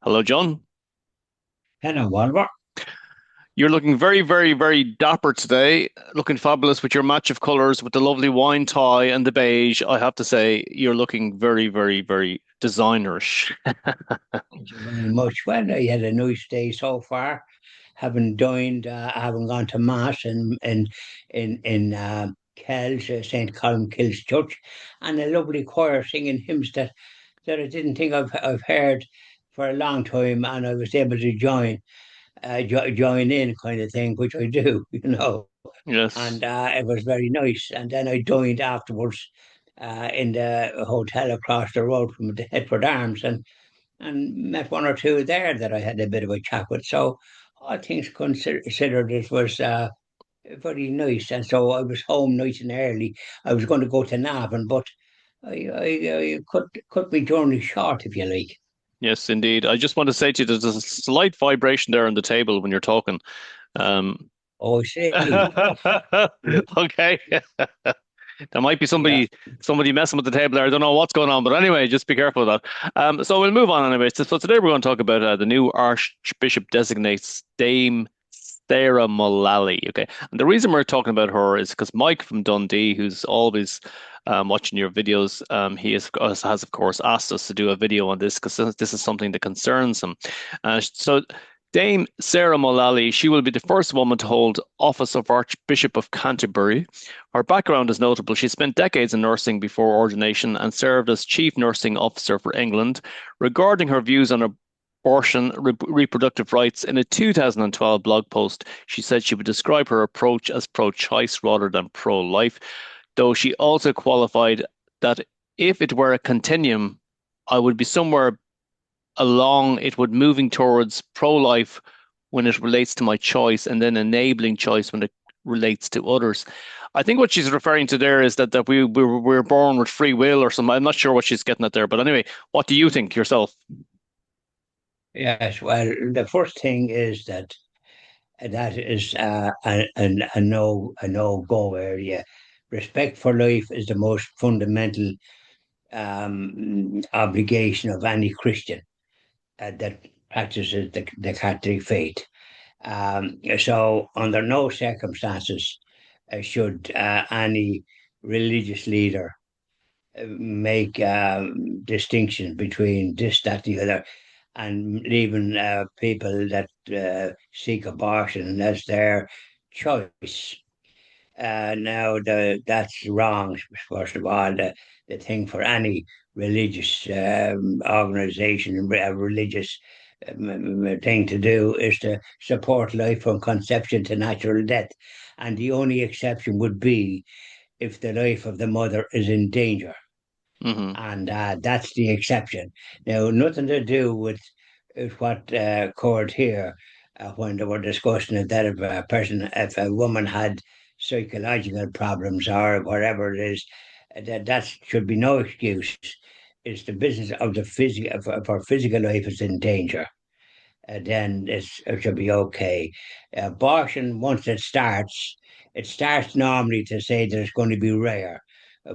Hello, John. Hello, Oliver. You're looking very, very, very dapper today. Looking fabulous with your match of colors, with the lovely wine tie and the beige. I have to say, you're looking very, very, very designerish. Thank you very much. Well, I had a nice day so far. Haven't dined, haven't gone to mass in Kells, St. Column Kills Church, and a lovely choir singing hymns that I didn't think I've heard for a long time, and I was able to join in kind of thing, which I do, Yes. and it was very nice. And then I dined afterwards in the hotel across the road from the Headford Arms, and met one or two there that I had a bit of a chat with. So all things considered, it was very nice. And so I was home nice and early. I was going to go to Navan, but I cut my journey short, if you like. Yes, indeed. I just want to say to you, there's a slight vibration there on the table when you're talking. Um, Oh, I see. okay. There might be Yeah. somebody messing with the table there. I don't know what's going on, but anyway, just be careful of that. So we'll move on anyway. So today we're going to talk about the new Archbishop designates Dame Sarah Mullally. Okay, and the reason we're talking about her is because Mike from Dundee, who's always watching your videos, he has of course asked us to do a video on this because this is something that concerns him. So Dame Sarah Mullally, she will be the first woman to hold office of Archbishop of Canterbury. Her background is notable. She spent decades in nursing before ordination and served as Chief Nursing Officer for England. Regarding her views on abortion, reproductive rights, in a 2012 blog post, she said she would describe her approach as pro-choice rather than pro-life, though she also qualified that if it were a continuum, I would be somewhere along it would moving towards pro-life when it relates to my choice and then enabling choice when it relates to others. I think what she's referring to there is that we're born with free will or something. I'm not sure what she's getting at there, but anyway, what do you think yourself? Yes. Well, the first thing is that is a no go area. Respect for life is the most fundamental obligation of any Christian that practices the Catholic faith. So, under no circumstances should any religious leader make distinctions between this, that, the other, and even people that seek abortion as their choice. Now, that's wrong. First of all, the thing for any religious organization, a religious thing to do is to support life from conception to natural death. And the only exception would be if the life of the mother is in danger. Hmm. And that's the exception. Now, nothing to do with what occurred here when they were discussing that if a woman had psychological problems or whatever it is, that should be no excuse. It's the business of the if her physical life is in danger, then it should be okay. Abortion, once it starts normally to say that it's going to be rare,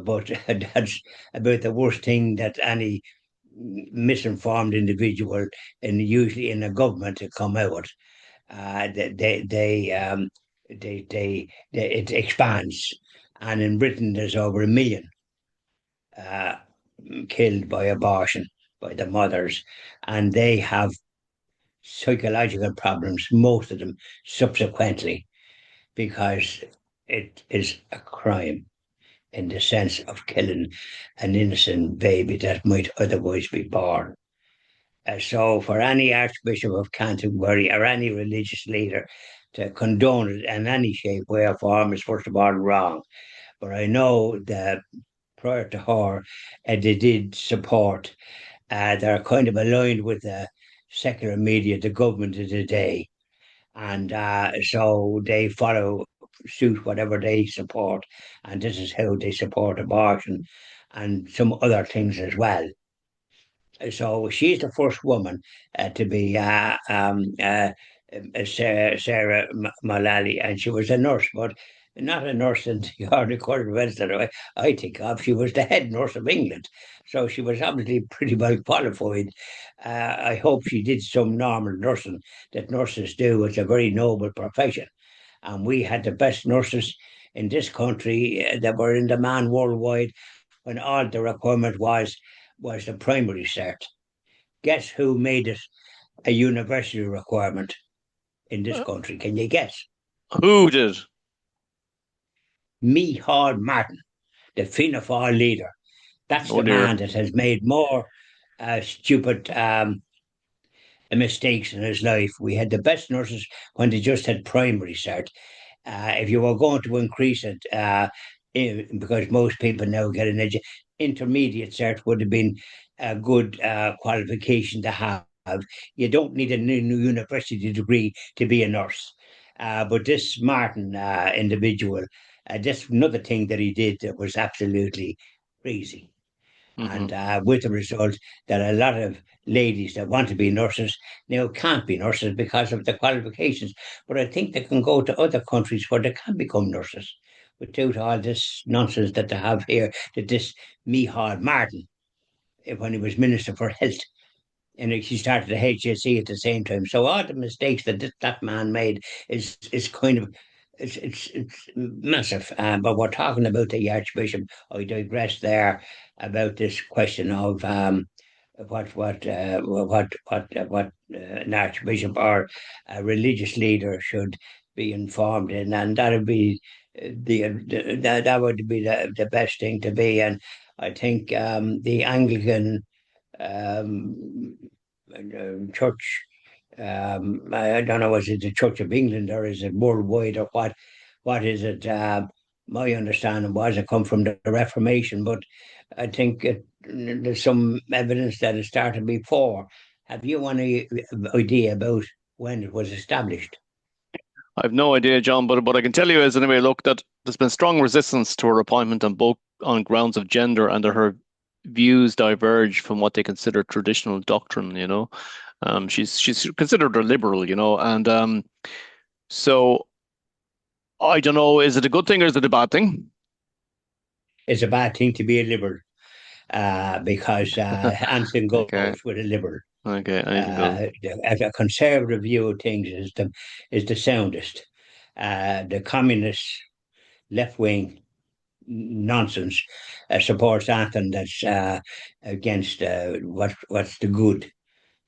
but that's about the worst thing that any misinformed individual, and usually in a government, to come out. It expands, and in Britain there's over 1 million uh, killed by abortion by the mothers, and they have psychological problems, most of them subsequently, because it is a crime in the sense of killing an innocent baby that might otherwise be born. So, for any Archbishop of Canterbury or any religious leader to condone it in any shape, way, or form is first of all wrong. But I know that prior to her, they did support, they're kind of aligned with the secular media, the government of the day, and so they follow suit whatever they support, and this is how they support abortion and some other things as well. So she's the first woman to be Sarah Mullally, and she was a nurse, but not a nurse in the Army Corps of Medicine I think of. She was the head nurse of England. So she was obviously pretty well qualified. I hope she did some normal nursing that nurses do. It's a very noble profession. And we had the best nurses in this country that were in demand worldwide when all the requirement was the primary cert. Guess who made it a university requirement in this Uh, country? Can you guess? Who did? Micheál Martin, the Fianna Fáil leader. That's Oh the dear. man that has made more stupid mistakes in his life. We had the best nurses when they just had primary cert. If you were going to increase it, because most people now get an intermediate cert would have been a good qualification to have. You don't need a new university degree to be a nurse. But this Martin individual, just another thing that he did that was absolutely crazy. Hmm. And with the result that a lot of ladies that want to be nurses now can't be nurses because of the qualifications. But I think they can go to other countries where they can become nurses without all this nonsense that they have here. That this Micheál Martin, when he was Minister for Health, and he started the HSE at the same time. So all the mistakes that that man made is kind of it's massive. But we're talking about the Archbishop. I digress there about this question of what an archbishop or a religious leader should be informed in, and that would be that would be the best thing to be. And I think the Anglican um, church. I don't know, is it the Church of England or is it worldwide or what? What is it? My understanding was it come from the Reformation, but I think there's some evidence that it started before. Have you any idea about when it was established? I've no idea, John, but what I can tell you is anyway, look, that there's been strong resistance to her appointment on both on grounds of gender and that her views diverge from what they consider traditional doctrine, you know. She's considered a liberal, you know, and so I don't know, is it a good thing or is it a bad thing? It's a bad thing to be a liberal because anything goes Okay, with a liberal. okay, anything goes. A conservative view of things is the soundest. The communist left wing nonsense supports anything that's against what's the good.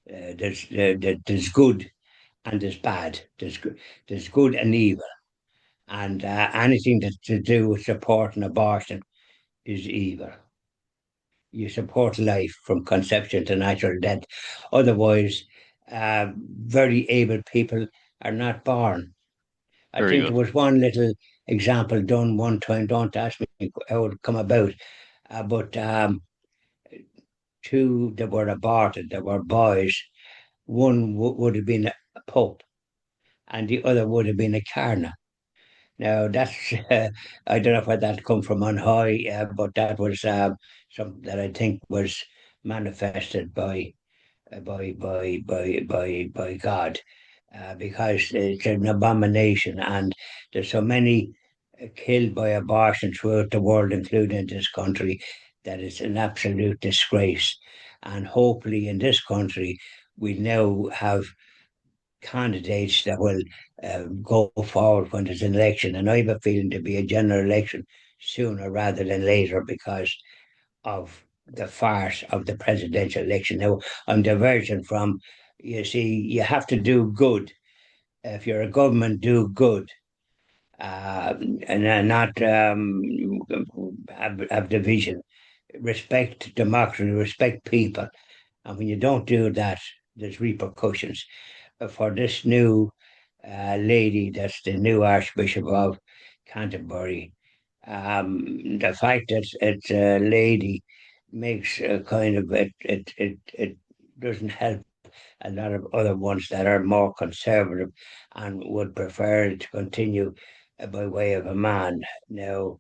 There's good and there's bad. There's good and evil, and anything that's to do with supporting abortion is evil. You support life from conception to natural death. Otherwise, very able people are not born. I Very think good. there was one little example done one time. Don't ask me how it come about, but two that were aborted, that were boys. One would have been a pope, and the other would have been a cardinal. Now that's I don't know where that come from on high, but that was something that I think was manifested by God, because it's an abomination, and there's so many killed by abortion throughout the world, including in this country, that it's an absolute disgrace. And hopefully, in this country, we now have candidates that will go forward when there's an election. And I have a feeling to be a general election sooner rather than later because of the farce of the presidential election. Now, I'm diverging from, you see, you have to do good. If you're a government, do good. And not have division. Respect democracy, respect people. And when you don't do that, there's repercussions. For this new lady that's the new Archbishop of Canterbury, the fact that it's a lady makes a kind of it doesn't help a lot of other ones that are more conservative and would prefer to continue by way of a man. Now,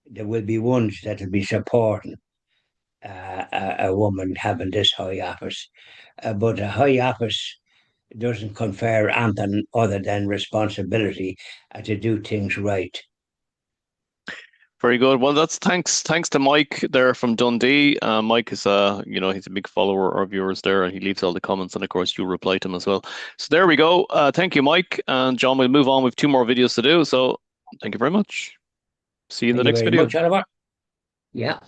there will be ones that will be supporting a woman having this high office, but a high office doesn't confer anything other than responsibility to do things right. Very good. Well, that's thanks to Mike there from Dundee. Mike is he's a big follower of yours there, and he leaves all the comments, and of course you reply to him as well. So there we go. Thank you, Mike. And John, we'll move on with two more videos to do. So thank you very much. See you in the Thank you next very video. much, Oliver. Yeah.